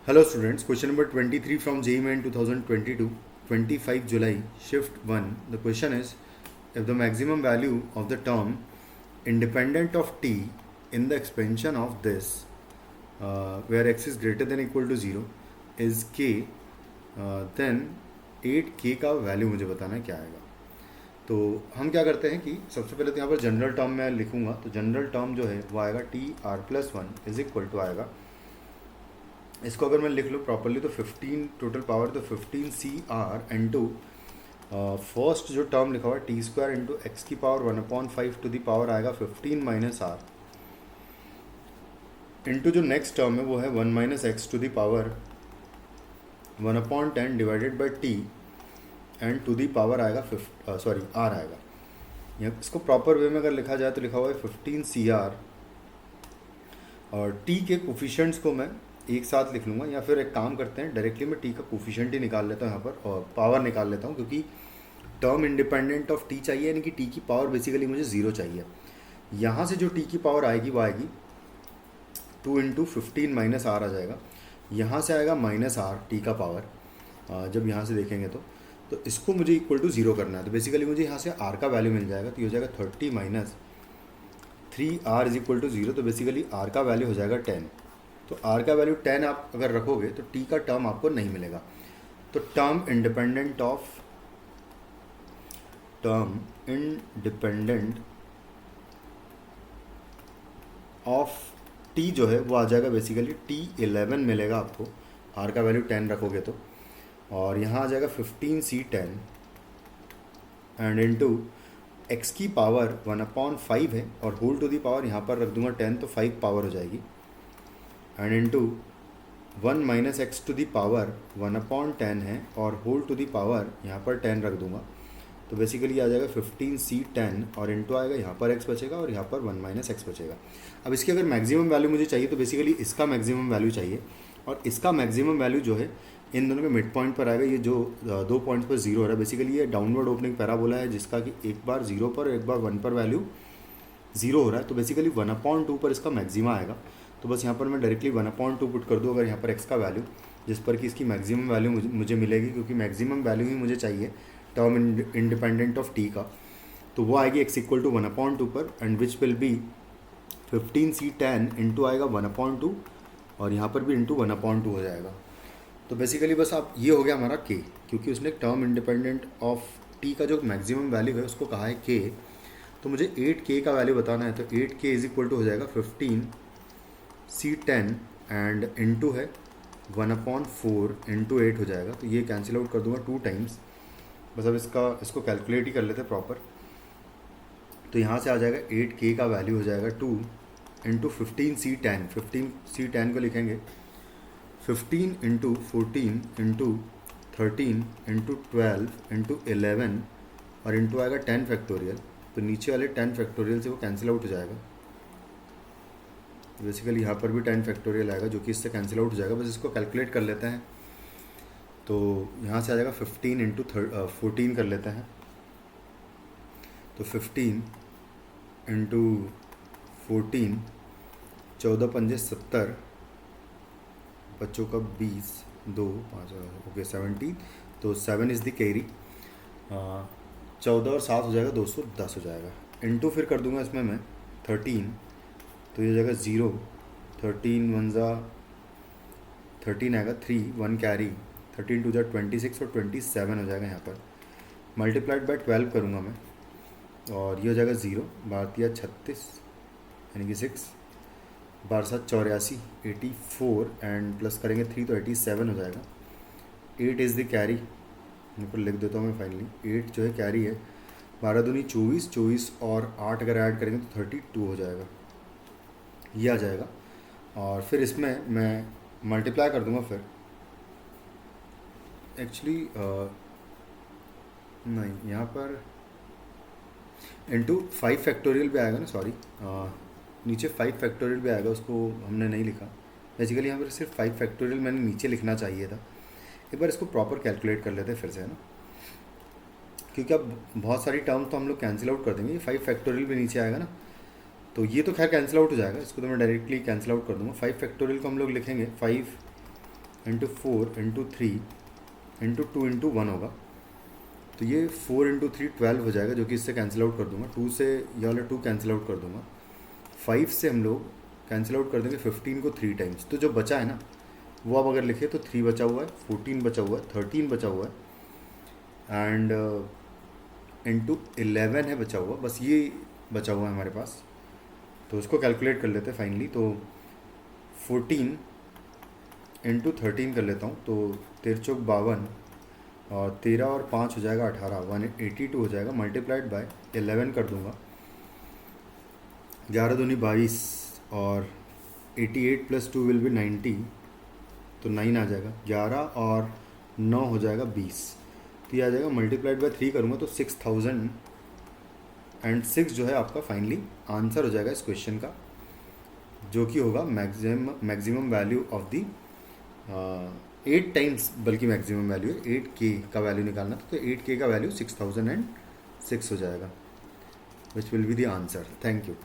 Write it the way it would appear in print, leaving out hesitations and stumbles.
Hello students, question number 23 from JEE Main 2022, 25 July, shift 1. The question is, if the maximum value of the term independent of t in the expansion of this, where x is greater than equal to 0, is k, then 8k का value मुझे बताना है क्या आएगा। तो हम क्या करते हैं कि सबसे पहले तो यहाँ पर जनरल टर्म मैं लिखूंगा, तो जनरल टर्म जो है वो आएगा T R plus one is equal to आएगा, इसको अगर मैं लिख लूँ प्रॉपरली तो 15 टोटल पावर, तो 15 सी आर इंटू फर्स्ट जो टर्म लिखा हुआ है टी स्क्वायर इंटू एक्स की पावर 1/5 टू दी पावर आएगा 15 माइनस आर, इंटू जो नेक्स्ट टर्म है वो है 1 minus X to the power 1/10 divided by T and to the power आएगा आर आएगा। इसको प्रॉपर वे में अगर लिखा जाए तो लिखा हुआ है 15 सी आर, और टी के कोफिशिएंट्स को मैं एक साथ लिख लूँगा, या फिर एक काम करते हैं डायरेक्टली मैं टी का कोफिशिएंट ही निकाल लेता हूँ यहाँ पर और पावर निकाल लेता हूँ, क्योंकि टर्म इंडिपेंडेंट ऑफ टी चाहिए, यानी कि टी की पावर बेसिकली मुझे 0 चाहिए। यहाँ से जो टी की पावर आएगी वो आएगी 2 इंटू 15 माइनस आर आ जाएगा, यहाँ से आएगा माइनस आर टी का पावर, जब यहाँ से देखेंगे तो इसको मुझे इक्वल टू 0 करना है, तो बेसिकली मुझे यहाँ से आर का वैल्यू मिल जाएगा, तो ये हो जाएगा 30 minus 3r is equal to 0, तो बेसिकली आर का वैल्यू हो जाएगा 10। तो r का वैल्यू 10 आप अगर रखोगे तो t का टर्म आपको नहीं मिलेगा। तो टर्म इंडिपेंडेंट ऑफ t जो है वो आ जाएगा बेसिकली t11 मिलेगा आपको, r का वैल्यू 10 रखोगे तो, और यहाँ आ जाएगा 15c10 एंड इनटू x की पावर 1/5 है और होल टू दी पावर यहाँ पर रख दूंगा 10, तो 5 पावर हो जाएगी, and into 1 minus X to the power 1/10 है और होल टू दी पावर यहाँ पर 10 रख दूंगा, तो बेसिकली आ जाएगा 15c10 और इनटू आएगा यहाँ पर x बचेगा और यहाँ पर 1 माइनस एक्स बचेगा। अब इसकी अगर मैक्सिमम वैल्यू मुझे चाहिए तो बेसिकली इसका मैक्सिमम वैल्यू चाहिए, और इसका मैक्सिमम वैल्यू जो है इन दोनों के मिड पॉइंट पर आएगा, ये जो 2 पॉइंट्स पर 0 हो रहा है, बेसिकली ये डाउनवर्ड ओपनिंग पैराबोला है जिसका कि एक बार 0 पर और एक बार 1 पर वैल्यू 0 हो रहा है, तो बेसिकली 1/2 पर इसका मैक्सिमा आएगा। तो बस यहाँ पर मैं डायरेक्टली 1/2 पुट कर दूँ अगर यहाँ पर x का वैल्यू, जिस पर कि इसकी मैक्सिमम वैल्यू मुझे मिलेगी, क्योंकि मैक्सिमम वैल्यू ही मुझे चाहिए टर्म इंडिपेंडेंट ऑफ t का, तो वो आएगी x इक्वल टू 1/2 पर, and which will be 15c10 into आएगा 1/2 और यहाँ पर भी इंटू 1/2 हो जाएगा। तो बेसिकली बस आप ये हो गया हमारा k, क्योंकि उसने टर्म इंडिपेंडेंट ऑफ t का जो मैक्सिमम वैल्यू है उसको कहा है k, तो मुझे 8k का वैल्यू बताना है, तो 8k इज इक्वल टू हो जाएगा 15c10 एंड इंटू है 1/4 इंटू 8 हो जाएगा, तो ये कैंसिल आउट कर दूंगा 2 टाइम्स। बस अब इसको कैलकुलेट ही कर लेते हैं प्रॉपर, तो यहाँ से आ जाएगा 8k का वैल्यू हो जाएगा 2 इंटू 15c10 को लिखेंगे 15 इंटू 14 इंटू 13 इंटू 12 इंटू 11 और इंटू आएगा 10 फैक्टोरियल, तो नीचे वाले 10 फैक्टोरियल से वो कैंसिल आउट हो जाएगा, बेसिकली यहाँ पर भी 10 फैक्टोरियल आएगा जो कि इससे कैंसिल आउट हो जाएगा। बस इसको कैलकुलेट कर लेते हैं, तो यहाँ से आ जाएगा 15 इंटू 14 कर लेते हैं, तो 15 इंटू 14 14 पंजे 70, बच्चों का 20 2 5 ओके 17, तो 7 इज़ द कैरी, 14 और 7 हो जाएगा 210 हो जाएगा, इंटू फिर कर दूंगा इसमें मैं 13, तो ये हो जाएगा 0, 13 1 ज़ा 13 आएगा, 3 1 कैरी, 13 2 ज़ा 26 और 27 हो जाएगा यहाँ पर, मल्टीप्लाइड बाय 12 करूँगा मैं, और ये हो जाएगा 0 12 36 यानी कि 6 12 84 84 एंड प्लस करेंगे 3 तो 87 हो जाएगा। 8 इज़ द कैरी, यहाँ पर लिख देता हूँ मैं फाइनली, 8 जो है कैरी है, 12 दूनी 24 24 और 8 अगर ऐड करेंगे तो 32 हो जाएगा, ये आ जाएगा। और फिर इसमें मैं मल्टीप्लाई कर दूंगा फिर, एक्चुअली नहीं यहाँ पर इंटू 5 फैक्टोरियल भी आएगा ना, सॉरी नीचे 5 फैक्टोरियल भी आएगा, उसको हमने नहीं लिखा, बेसिकली यहाँ पर सिर्फ 5 फैक्टोरियल मैंने नीचे लिखना चाहिए था। एक बार इसको प्रॉपर कैलकुलेट कर लेते हैं फिर से, है ना, क्योंकि अब बहुत सारी टर्म तो हम लोग कैंसिल आउट कर देंगे, ये 5 फैक्टोरियल भी नीचे आएगा ना, तो ये तो खैर कैंसिल आउट हो जाएगा, इसको तो मैं डायरेक्टली कैंसिल आउट कर दूँगा। 5 फैक्टोरियल को हम लोग लिखेंगे 5 इंटू 4 इंटू 3 इंटू 2 इंटू 1 होगा। तो ये 4 इंटू 3 12 हो जाएगा, जो कि इससे कैंसिल आउट कर दूंगा। 2 से ये वाला 2 कैंसिल आउट कर दूंगा। 5 से हम लोग कैंसिल आउट कर देंगे 15 को 3 टाइम्स। तो जो बचा है ना, वो आप अगर लिखे तो 3 बचा हुआ है, 14 बचा हुआ है, 13 बचा हुआ है एंड इंटू 11 है बचा हुआ। बस ये बचा हुआ है हमारे पास। तो उसको कैलकुलेट कर लेते हैं फाइनली। तो 14 इंटू 13 कर लेता हूँ, तो 13 चौक 52 और 13 और 5 हो जाएगा 18, 182 हो जाएगा। मल्टीप्लाइड बाय 11 कर दूंगा, 11 दूनी 22 और 88 प्लस 2 विल बी 90, तो 9 आ जाएगा। 11 और 9 हो जाएगा 20, तो ये आ जाएगा। मल्टीप्लाइड बाय 3 करूँगा तो 6006 जो है आपका फाइनली आंसर हो जाएगा इस क्वेश्चन का, जो कि होगा maximum value of the 8 times, बल्कि मैक्सिमम वैल्यू है 8K का वैल्यू निकालना था, तो 8K का वैल्यू 6006 हो जाएगा, which will be the answer. Thank you.